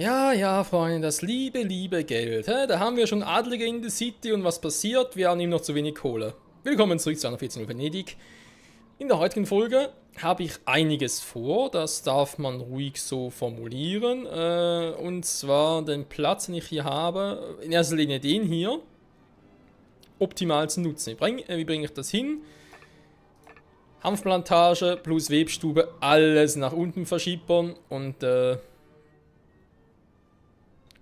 Ja, ja, Freunde, das liebe, liebe Geld. Hä? Da haben wir schon Adlige in der City und was passiert? Wir haben ihm noch zu wenig Kohle. Willkommen zurück zu einer 14 Venedig. In der heutigen Folge habe ich einiges vor, das darf man ruhig so formulieren. Und zwar den Platz, den ich hier habe, in erster Linie den hier, optimal zu nutzen. Wie bringe ich das hin? Hanfplantage plus Webstube, alles nach unten verschiebern und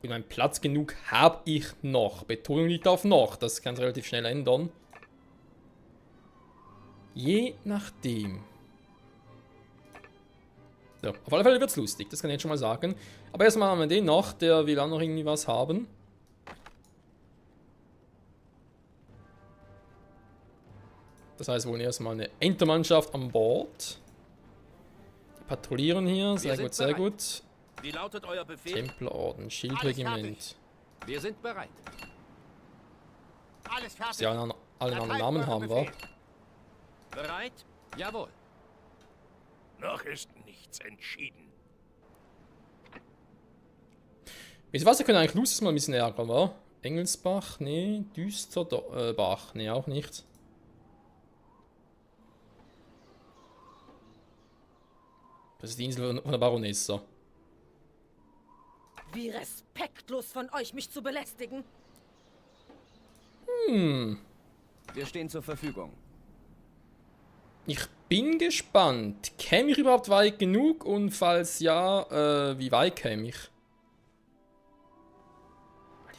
gut, einen Platz genug habe ich noch. Betonung liegt auf noch. Das kann sich relativ schnell ändern. Je nachdem. So, auf alle Fälle wird es lustig. Das kann ich jetzt schon mal sagen. Aber erstmal haben wir den noch. Der will auch noch irgendwie was haben. Das heißt wohl erstmal eine Entermannschaft an Bord. Die patrouillieren hier. Sehr gut, sehr gut. Wie lautet euer Befehl? Templerorden, Schildregiment. Wir sind bereit. Alles fertig. Sie alle einen anderen Namen haben, wa? Bereit? Jawohl. Noch ist nichts entschieden. Wisst ihr was, wir können eigentlich Lucius mal ein bisschen ärgern, wa? Engelsbach, nee. Düsterbach, nee, auch nicht. Das ist die Insel von der Baronessa. Wie respektlos von euch, mich zu belästigen. Wir stehen zur Verfügung. Ich bin gespannt. Käme ich überhaupt weit genug? Und falls ja, wie weit käme ich?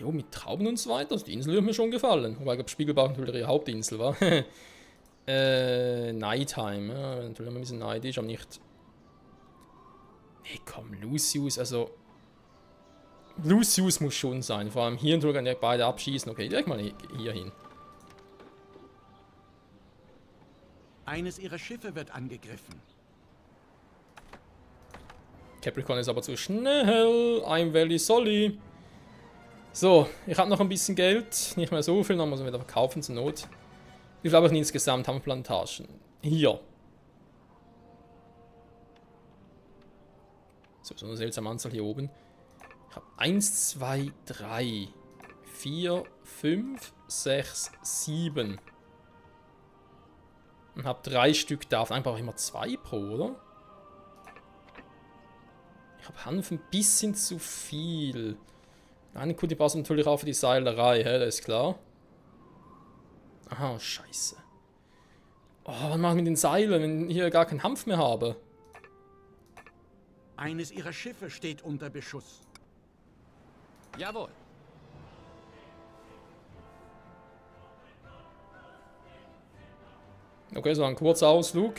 Jo, mit Trauben und so weiter. Also die Insel würde mir schon gefallen. Wobei, ich glaube, Spiegelbach natürlich ihre Hauptinsel war. Nighttime. Ja, natürlich ein bisschen neidisch, aber nicht... Nee, komm, Lucius, also... Lucius muss schon sein. Vor allem hier und kann ja beide abschießen. Okay, direkt mal hier hin. Eines ihrer Schiffe wird angegriffen. Capricorn ist aber zu schnell. I'm very sorry. So, ich habe noch ein bisschen Geld. Nicht mehr so viel, dann muss ich wieder verkaufen zur Not. Wie viel habe ich denn insgesamt? Haben Plantagen. Hier. So eine seltsame Anzahl hier oben. Ich habe 1, 2, 3, 4, 5, 6, 7. Und habe 3 Stück da. Eigentlich brauche ich immer 2 pro, oder? Ich habe Hanf ein bisschen zu viel. Eine Kuh, die passt natürlich auch für die Seilerei, hä? Das ist klar. Aha, scheiße. Oh, was mache ich mit den Seilen, wenn ich hier gar keinen Hanf mehr habe? Eines ihrer Schiffe steht unter Beschuss. Jawohl. Okay, so ein kurzer Ausflug.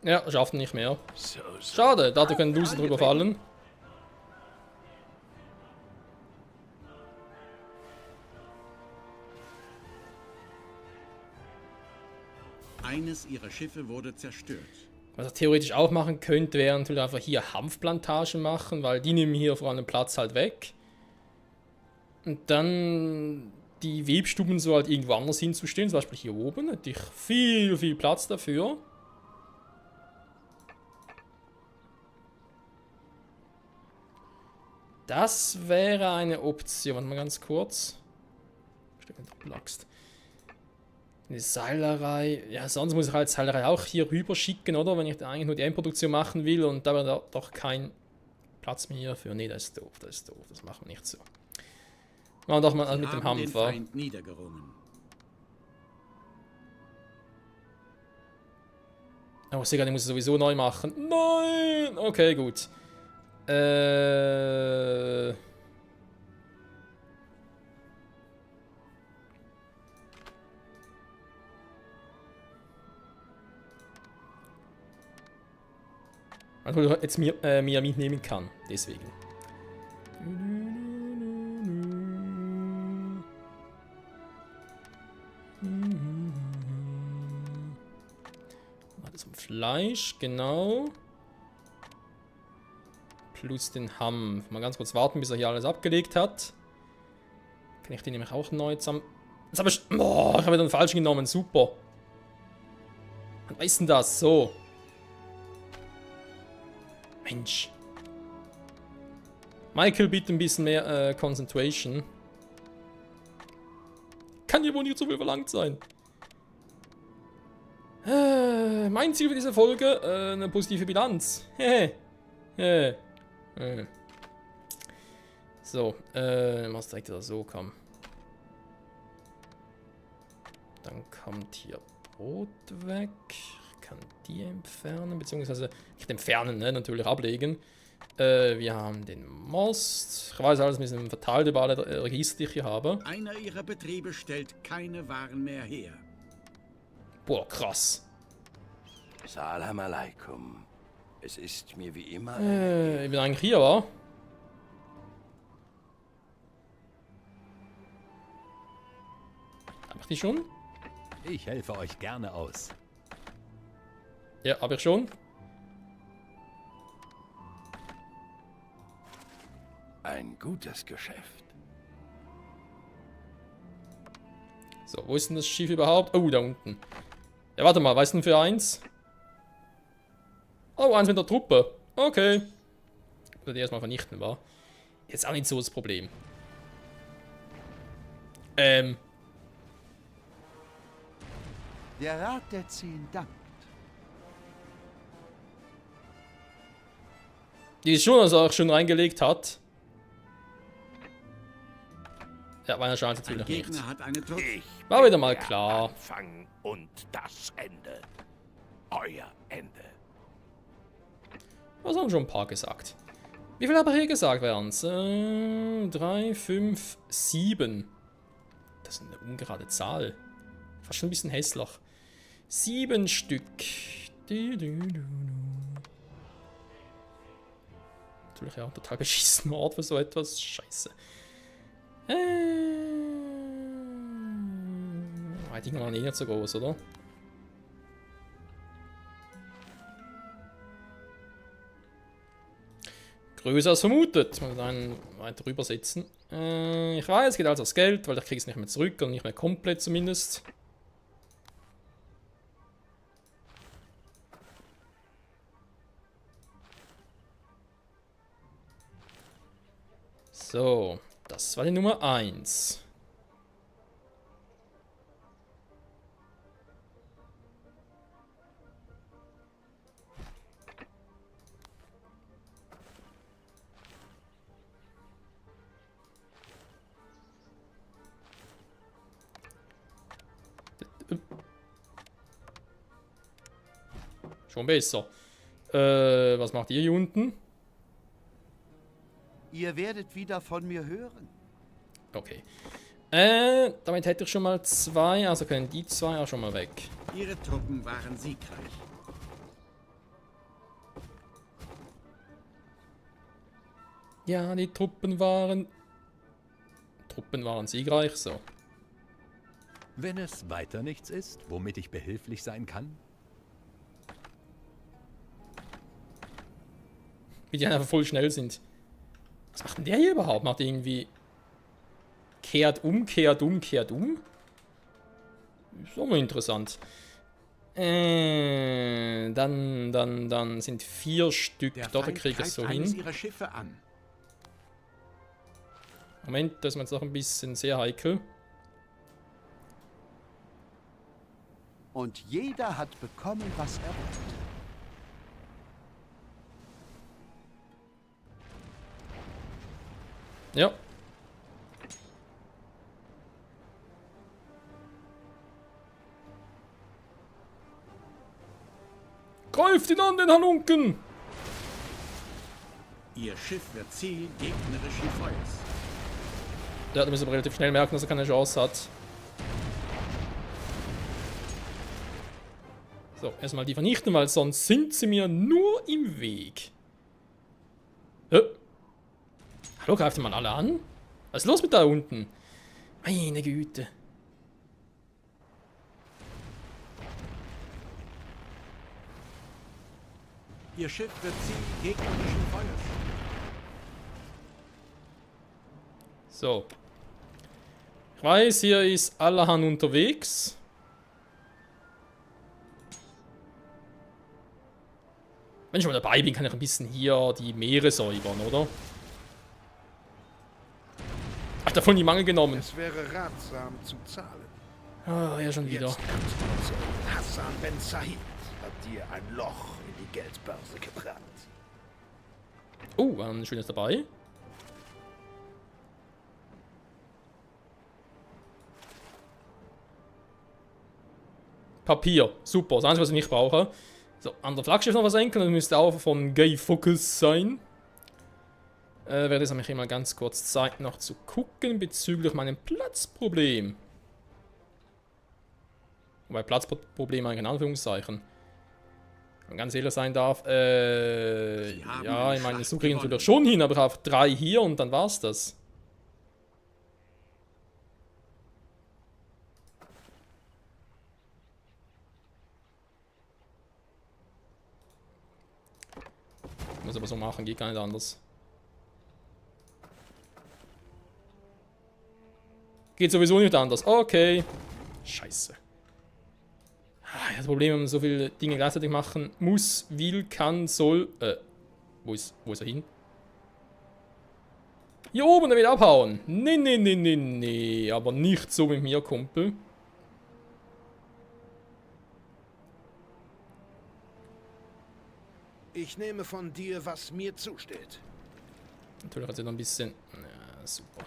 Ja, schafft nicht mehr. Schade, da können Loser drüber fallen. Eines ihrer Schiffe wurde zerstört. Was er theoretisch auch machen könnte, wäre natürlich einfach hier Hanfplantagen machen, weil die nehmen hier vor allem Platz halt weg. Und dann die Webstuben so halt irgendwo anders hinzustellen, zum Beispiel hier oben, hätte ich viel, viel Platz dafür. Das wäre eine Option. Warte mal ganz kurz. Eine Seilerei. Ja, sonst muss ich halt Seilerei auch hier rüber schicken, oder? Wenn ich eigentlich nur die Endproduktion machen will und da wäre doch kein Platz mehr für. Nee, das ist doof, das ist doof. Das machen wir nicht so. Machen wir doch mal mit dem Hanf, wa? Oh, ich sehe gerade, ich muss es sowieso neu machen. Nein! Okay, gut. Also jetzt mir mitnehmen kann, deswegen. Mal zum Fleisch, genau. Plus den Hanf. Mal ganz kurz warten, bis er hier alles abgelegt hat. Kann ich die nämlich auch neu zusammen... Jetzt habe ich... Oh, ich habe wieder den falschen genommen. Super. Was ist denn das? So. Mensch. Michael, bitte ein bisschen mehr Concentration. Kann ja wohl nicht so viel verlangt sein. Mein Ziel für diese Folge, eine positive Bilanz. So, was direkt da so kommen. Dann kommt hier Brot weg. Ich kann die entfernen, beziehungsweise nicht entfernen, ne, natürlich ablegen. Wir haben den Most. Ich weiß alles mit diesem verteilt über alle Register, die ich hier habe. Einer ihrer Betriebe stellt keine Waren mehr her. Boah, krass. Salam alaikum. Es ist mir wie immer. Ich bin eigentlich hier, wa? Hab ich die schon? Ich helfe euch gerne aus. Ja, hab ich schon. Ein gutes Geschäft. So, wo ist denn das Schiff überhaupt? Oh, da unten. Ja, warte mal, was ist denn für eins? Oh, eins mit der Truppe. Okay. Ich würde die erstmal vernichten, war. Jetzt auch nicht so das Problem. Der Rat der 10 dankt. Die ist schon, also auch schon reingelegt hat. Ja, meiner scheint Ein natürlich nicht. Gegner hat eine Truppe. Ich War bin wieder mal der klar. Anfang und das Ende. Euer Ende. Was haben schon ein paar gesagt? Wie viel habe ich hier gesagt, wären es? 3, 5, 7. Das ist eine ungerade Zahl. Fast schon ein bisschen hässlich. 7 Stück. Natürlich ja, total beschissener Ort für so etwas. Scheiße. Die Dinger waren eh nicht so groß, oder? Größer als vermutet. Ich muss einen weiter rübersetzen. Ich weiß, es geht also aufs Geld, weil ich kriege es nicht mehr zurück oder nicht mehr komplett zumindest. So, das war die Nummer 1. Schon besser. Was macht ihr hier unten? Ihr werdet wieder von mir hören. Okay. Damit hätte ich schon mal 2, also können die 2 auch schon mal weg. Ihre Truppen waren siegreich. Ja, die Truppen waren siegreich, so. Wenn es weiter nichts ist, womit ich behilflich sein kann, Wie die einfach voll schnell sind. Was macht denn der hier überhaupt? Macht der irgendwie... Kehrt um, kehrt um, kehrt um? Ist auch mal interessant. Dann sind 4 Stück. Der Dort Feind kriege ich es greift so eines hin. ihrer Schiffe an. Moment, das ist mir jetzt noch ein bisschen sehr heikel. Und jeder hat bekommen, was er wollte. Ja. Greift ihn an, den Halunken! Ihr Schiff wird Ziel gegnerischen Feuers. Der hat müssen aber relativ schnell merken, dass er keine Chance hat. So, erstmal die vernichten, weil sonst sind sie mir nur im Weg. Hallo, greift ihr mal alle an? Was ist los mit da unten? Meine Güte. Ihr Schiff wird Ziel gegnerischen Feuers. So. Ich weiß, hier ist Allahan unterwegs. Wenn ich schon mal dabei bin, kann ich ein bisschen hier die Meere säubern, oder? Ach, davon die Mangel genommen. Es wäre ratsam zu zahlen. Ah, ja, schon wieder. Jetzt kannst du erzählen. Hassan Ben Said hat dir ein Loch in die Geldbörse gebrannt. Oh, ein schönes dabei. Papier, super. Das Einzige, was ich nicht brauche. So, an der Flaggschiff noch versenken. Das müsste auch von Gay Focus sein. Werde jetzt nämlich mal ganz kurz Zeit noch zu gucken bezüglich meinem Platzproblem. Wobei Platzproblem eigentlich in Anführungszeichen. Wenn man ganz ehrlich sein darf, ja, ich meine, so kriege ich natürlich schon hin, aber ich habe 3 hier und dann war's das. Muss aber so machen, geht gar nicht anders. Geht sowieso nicht anders. Okay. Scheiße. Das Problem, wenn man so viele Dinge gleichzeitig machen muss, will, kann, soll. Wo ist er hin? Hier oben, er will abhauen. Nee. Aber nicht so mit mir, Kumpel. Ich nehme von dir, was mir zusteht. Natürlich hat sie noch ein bisschen. Ja, super.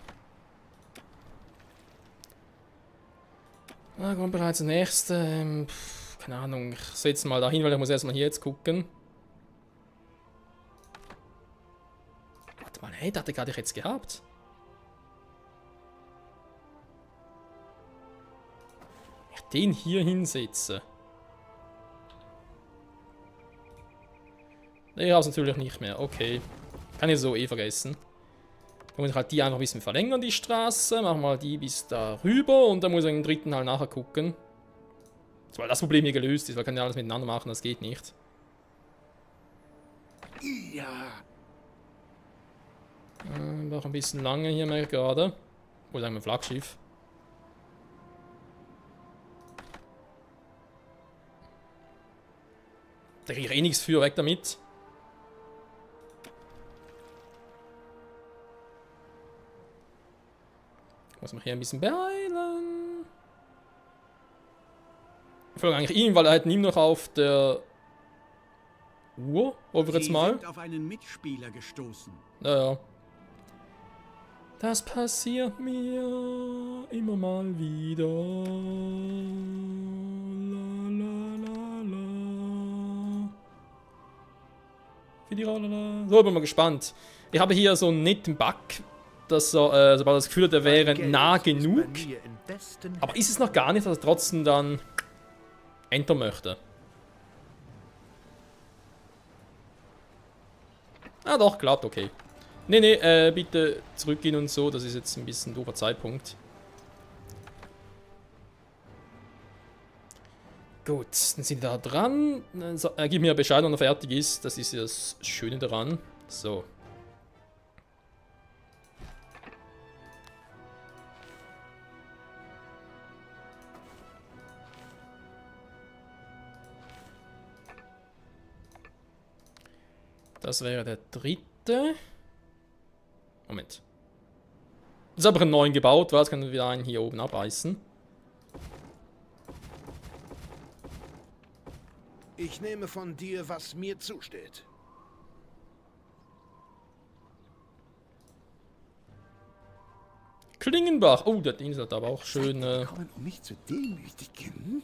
Na, kommt bereits der nächste. Keine Ahnung, ich setze mal dahin, weil ich muss erstmal hier jetzt gucken. Warte mal, hey, das hatte ich jetzt gehabt. Ich den hier hinsetze. Ich habe es natürlich nicht mehr. Okay. Kann ich so eh vergessen. Dann muss ich halt die einfach ein bisschen verlängern, die Straße. Machen wir die bis da rüber und dann muss ich den dritten halt nachher gucken. Weil das Problem hier gelöst ist, weil kann ja alles miteinander machen, das geht nicht. Ja. Brauche ein bisschen lange hier, merke ich gerade. Oder ein Flaggschiff. Da kriege ich eh nichts für, weg damit. Muss mich hier ein bisschen beeilen. Ich folge eigentlich ihm, weil er halt nie noch auf der Uhr, hoffen wir jetzt Sie mal. sind auf einen Mitspieler gestoßen. Naja. Das passiert mir immer mal wieder. So, bin mal gespannt. Ich habe hier so einen netten Bug, dass er, sobald er das Gefühl hat, er wäre nah genug. Aber ist es noch gar nicht, dass er trotzdem dann Enter möchte. Ah doch, klappt, okay. Nee, bitte zurückgehen und so, das ist jetzt ein bisschen ein doofer Zeitpunkt. Gut, dann sind wir da dran. Gib mir Bescheid, wenn er fertig ist, das ist ja das Schöne daran. So. Das wäre der dritte. Moment. Ist aber einen neuen gebaut, weil jetzt können wir wieder einen hier oben abreißen. Ich nehme von dir, was mir zusteht. Klingenbach. Oh, der Ding hat aber auch schön. Kommen, um mich zu demütigen?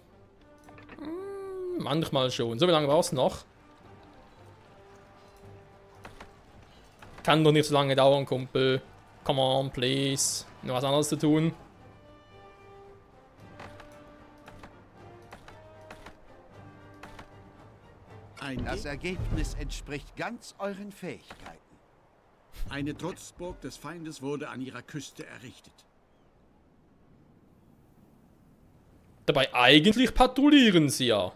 Manchmal schon. So, wie lange brauchst du noch? Kann doch nicht so lange dauern, Kumpel. Come on, please. Noch was anderes zu tun. Das Ergebnis entspricht ganz euren Fähigkeiten. Eine Trutzburg des Feindes wurde an ihrer Küste errichtet. Dabei eigentlich patrouillieren sie ja.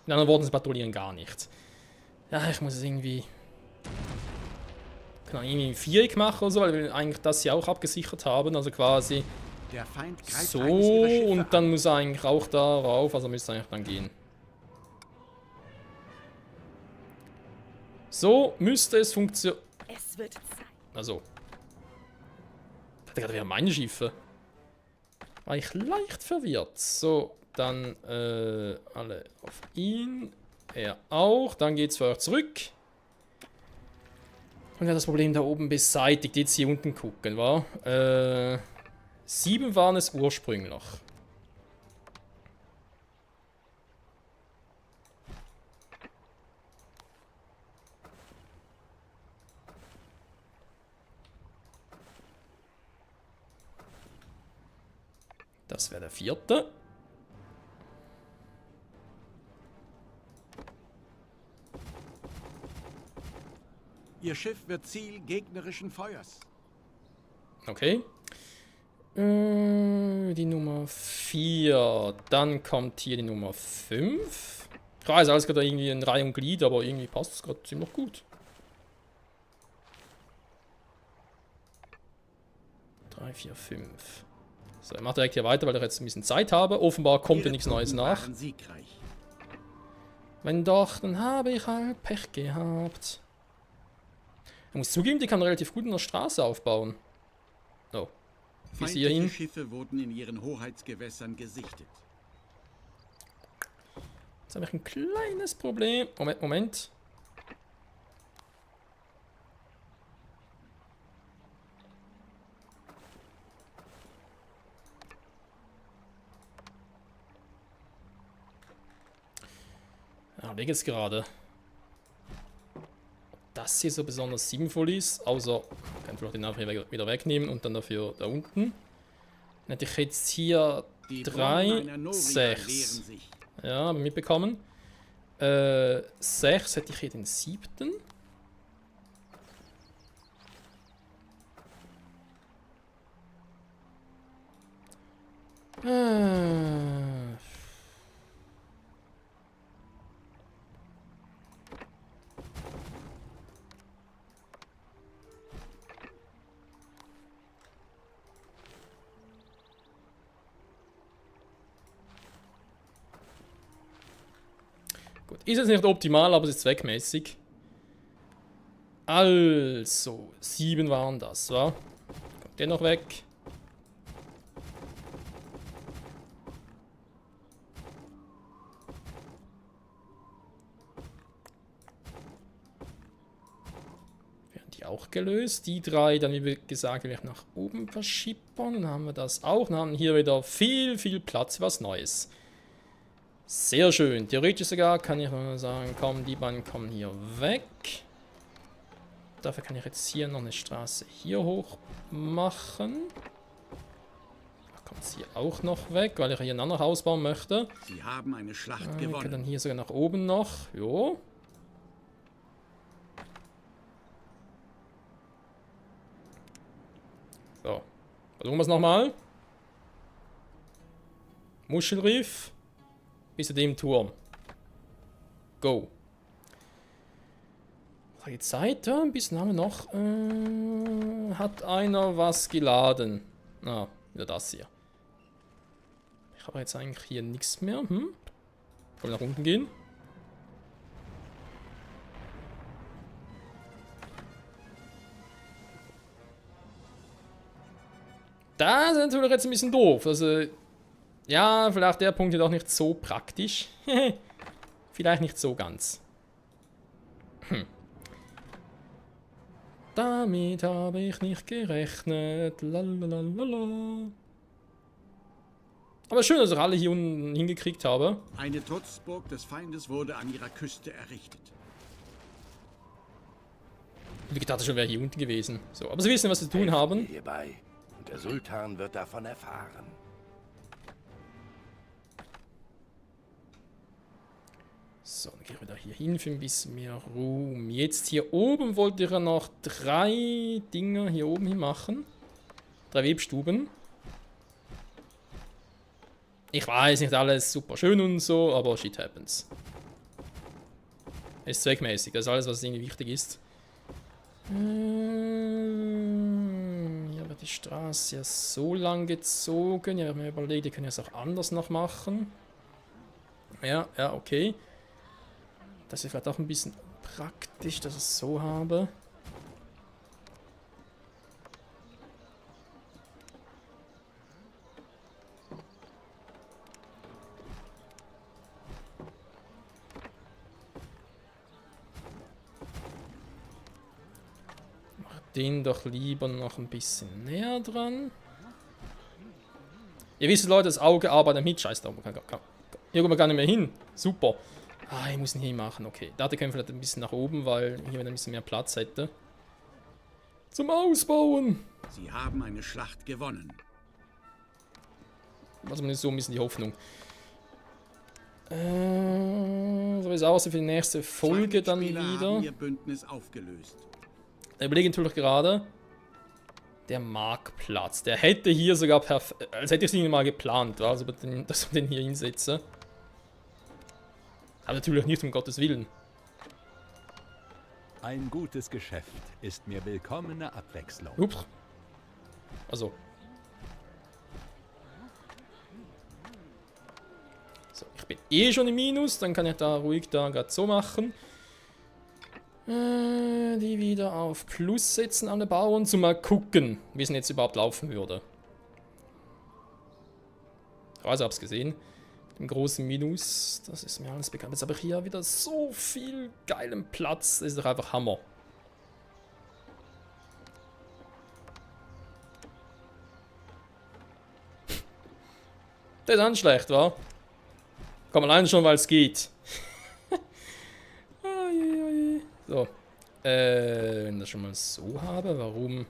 In anderen Worten, sie patrouillieren gar nicht. Ja, ich muss es irgendwie... Kann man irgendwie ein Viereck machen oder so, weil wir eigentlich das hier auch abgesichert haben. Also quasi Der Feind greift so eines ihrer Schiffe und dann an. muss er eigentlich auch da rauf. Also müsste eigentlich dann gehen. So müsste es funktionieren. Es wird Zeit. Also. Ich hatte gerade wieder meine Schiffe. War ich leicht verwirrt. So, dann alle auf ihn. Er auch. Dann geht's für euch zurück. Und ja, das Problem da oben beseitigt. Jetzt hier unten gucken, wa? 7 waren es ursprünglich. Das wäre der 4. Ihr Schiff wird Ziel gegnerischen Feuers. Okay. Die Nummer 4. Dann kommt hier die Nummer 5. Klar, ist alles gerade irgendwie in Reihe und Glied, aber irgendwie passt es gerade ziemlich gut. 3, 4, 5. So, ich mache direkt hier weiter, weil ich jetzt ein bisschen Zeit habe. Offenbar kommt ja Ihre nichts Neues Truppen nach. waren siegreich. Wenn doch, dann habe ich halt Pech gehabt. Ich muss zugeben, die kann relativ gut in der Straße aufbauen. Oh. Bis Feindliche hierhin. Schiffe wurden in ihren Hoheitsgewässern gesichtet. Jetzt habe ich ein kleines Problem. Moment. Ja, leg jetzt gerade. Ob das hier so besonders sinnvoll ist, außer ich kann vielleicht den einfach wieder wegnehmen und dann dafür da unten. Dann hätte ich jetzt hier Die 3, Brunnen einer Noria 6. wehren sich. Ja, mitbekommen. 6 hätte ich hier den 7. Gut, ist jetzt nicht optimal, aber es ist zweckmäßig. Also, 7 waren das, wa? Kommt der noch weg? Werden die auch gelöst? Die 3, dann wie gesagt, will ich nach oben verschippern. Dann haben wir das auch. Dann haben wir hier wieder viel, viel Platz für was Neues. Sehr schön. Theoretisch sogar kann ich mal sagen, komm, die beiden kommen hier weg. Dafür kann ich jetzt hier noch eine Straße hier hoch machen. Da kommt sie auch noch weg, weil ich hier ein anderes Haus bauen möchte. Sie haben eine Schlacht Ich kann gewonnen. dann hier sogar nach oben noch. Jo. So. Versuchen wir es nochmal. Muschelriff. Bis zu dem Turm. Go. Die Zeit, ja, ein bisschen haben wir noch. Hat einer was geladen? Ah, wieder das hier. Ich habe jetzt eigentlich hier nichts mehr. Können wir nach unten gehen? Das ist natürlich jetzt ein bisschen doof. Also, ja, vielleicht der Punkt ist auch nicht so praktisch. Vielleicht nicht so ganz. Damit habe ich nicht gerechnet. Lalalala. Aber schön, dass ich alle hier unten hingekriegt habe. Eine Trutzburg des Feindes wurde an ihrer Küste errichtet. Ich dachte schon, wäre hier unten gewesen. So, aber sie wissen, was sie zu tun haben. Hierbei. Und der Sultan wird davon erfahren. So, dann gehen wir da hier hin für ein bisschen mehr Ruhm. Jetzt hier oben wollte ich ja noch 3 Dinger hier oben hin machen. 3 Webstuben. Ich weiß, nicht alles super schön und so, aber shit happens. Ist zweckmäßig, das ist alles, was irgendwie wichtig ist. die Straße ja so lang gezogen. Ja, ich habe mir überlegt, die können es auch anders noch machen. Ja, ja, okay. Das ist vielleicht auch ein bisschen praktisch, dass ich es so habe. Den doch lieber noch ein bisschen näher dran. Ihr wisst, Leute, das Auge arbeitet mit. Scheiß da, hier kommen wir gar nicht mehr hin. Super. Ah, ich muss ihn hier machen. Okay, da können wir vielleicht ein bisschen nach oben, weil hier ein bisschen mehr Platz hätte. Zum Ausbauen. Sie haben eine Schlacht gewonnen. Also man ist so ein bisschen die Hoffnung. So wie es aussieht für die nächste Folge dann Mitspieler wieder. haben ihr Bündnis aufgelöst. Ich überlege natürlich gerade, der Marktplatz, der hätte hier sogar als hätte ich es nicht mal geplant, also dass wir den hier hinsetze. Aber natürlich nicht, um Gottes Willen. Ein gutes Geschäft ist mir willkommene Abwechslung. Ups. Also. So, ich bin eh schon im Minus, dann kann ich da ruhig da gerade so machen. Die wieder auf Plus setzen, alle Bauern, zum mal gucken, wie es denn jetzt überhaupt laufen würde. Also, hab's gesehen. Im großen Minus, das ist mir alles bekannt. Jetzt habe ich hier wieder so viel geilen Platz, das ist doch einfach Hammer. Das ist auch nicht schlecht, wa? Komm allein schon, weil es geht. So. Wenn ich das schon mal so habe, warum?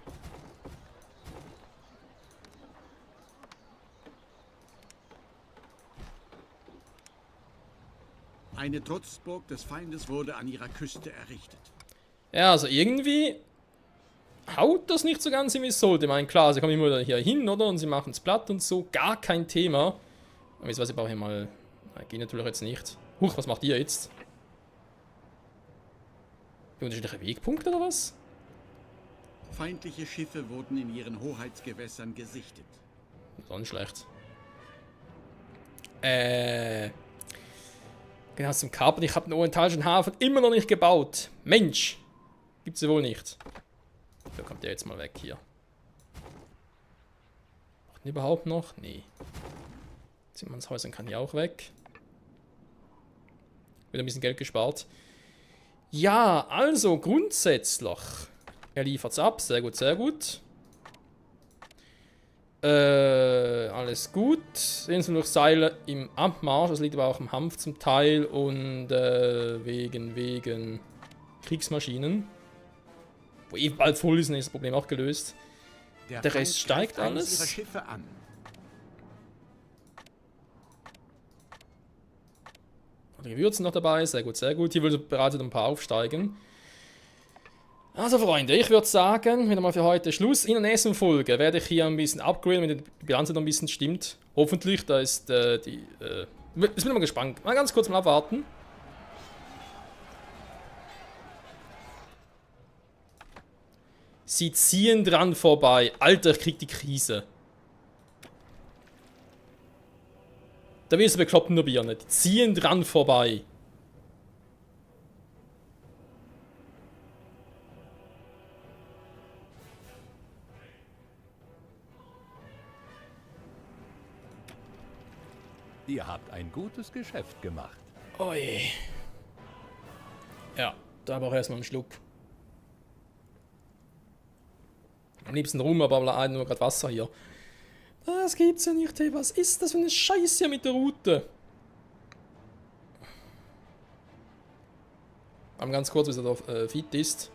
Eine Trutzburg des Feindes wurde an ihrer Küste errichtet. Ja, also irgendwie haut das nicht so ganz hin, wie es sollte. Ich meine, klar, sie kommen immer hier hin, oder? Und sie machen es platt und so. Gar kein Thema. Aber jetzt weiß ich, brauche ich mal... Geht natürlich jetzt nicht. Huch, was macht ihr jetzt? Unterschiedliche Wegpunkte oder was? Feindliche Schiffe wurden in ihren Hoheitsgewässern gesichtet. Das ist auch nicht schlecht. Genau, zum Kapern. Ich habe den orientalischen Hafen immer noch nicht gebaut. Mensch! Gibt's ja wohl nicht. Da kommt der jetzt mal weg hier. Macht den überhaupt noch? Nee. Zimmermannshäusern kann hier auch weg. Wieder ein bisschen Geld gespart. Ja, also grundsätzlich. Er liefert's ab. Sehr gut, sehr gut. Alles gut. Sehen Sie durch Seile im Abmarsch. Das liegt aber auch im Hanf zum Teil. Und wegen Kriegsmaschinen. Wo eh bald voll ist, ist das Problem auch gelöst. Der Rest Feind steigt greift eines alles. ihrer Schiffe an. Die Gewürze noch dabei. Sehr gut, sehr gut. Hier will bereits ein paar aufsteigen. Also Freunde, ich würde sagen, wieder mal für heute Schluss. In der nächsten Folge werde ich hier ein bisschen upgraden, wenn die Bilanz noch ein bisschen stimmt. Hoffentlich, da ist jetzt bin ich mal gespannt. Mal ganz kurz mal abwarten. Sie ziehen dran vorbei. Alter, ich krieg die Krise. Da wirst du bekloppt nur Birne. Die ziehen dran vorbei. Ihr habt ein gutes Geschäft gemacht. Oi. Ja, da brauche ich erstmal einen Schluck. Am liebsten rum, aber nur gerade Wasser hier. Das gibt's ja nicht, hey. Was ist das für eine Scheiße hier mit der Route? Mal ganz kurz, bis er da fit ist.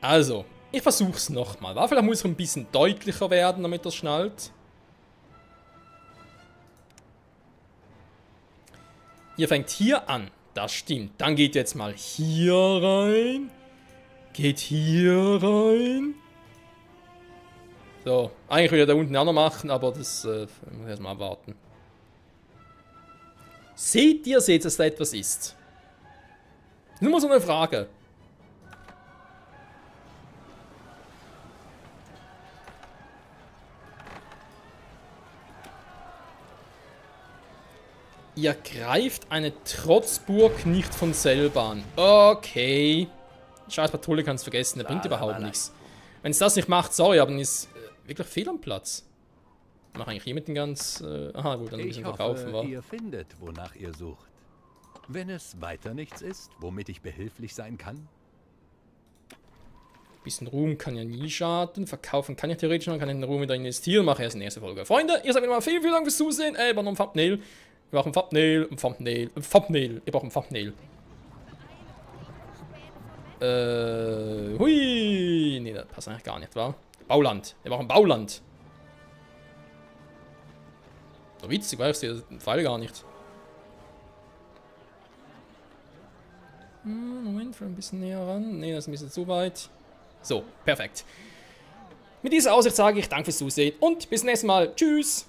Also, ich versuch's nochmal. Vielleicht muss ich ein bisschen deutlicher werden, damit er schnallt. Ihr fängt hier an. Das stimmt. Dann geht jetzt mal hier rein. Geht hier rein. So, eigentlich will ich da unten auch noch machen, aber das muss ich erstmal abwarten. Seht ihr, dass da etwas ist? Nur mal so eine Frage. Ihr greift eine Trotzburg nicht von selber an. Okay. Scheiß Patrouille kannst vergessen, der bringt überhaupt nichts. Wenn es das nicht macht, sorry, aber dann ist wirklich fehl am Platz. Ich mache eigentlich hier mit den ganz... aha, gut, dann ein bisschen verkaufen, wa? Ihr findet, wonach ihr sucht. Wenn es weiter nichts ist, womit ich behilflich sein kann? Bisschen Ruhm kann ja nie schaden. Verkaufen kann ja theoretisch noch, kann ich den Ruhm wieder investieren. Mache erst in der nächsten Folge. Freunde, ihr seid wieder mal vielen Dank fürs Zusehen. Wir brauchen ein Thumbnail. Wir brauchen ein Thumbnail, ein Thumbnail, ein Thumbnail. Wir brauchen ein Thumbnail. Hui. Nee, das passt eigentlich gar nicht, wa? Bauland. Wir brauchen Bauland. So witzig, weil ich sehe den Pfeil gar nicht. Moment, ein bisschen näher ran. Nee, das ist ein bisschen zu weit. So, perfekt. Mit dieser Aussicht sage ich danke fürs Zusehen und bis zum nächsten Mal. Tschüss!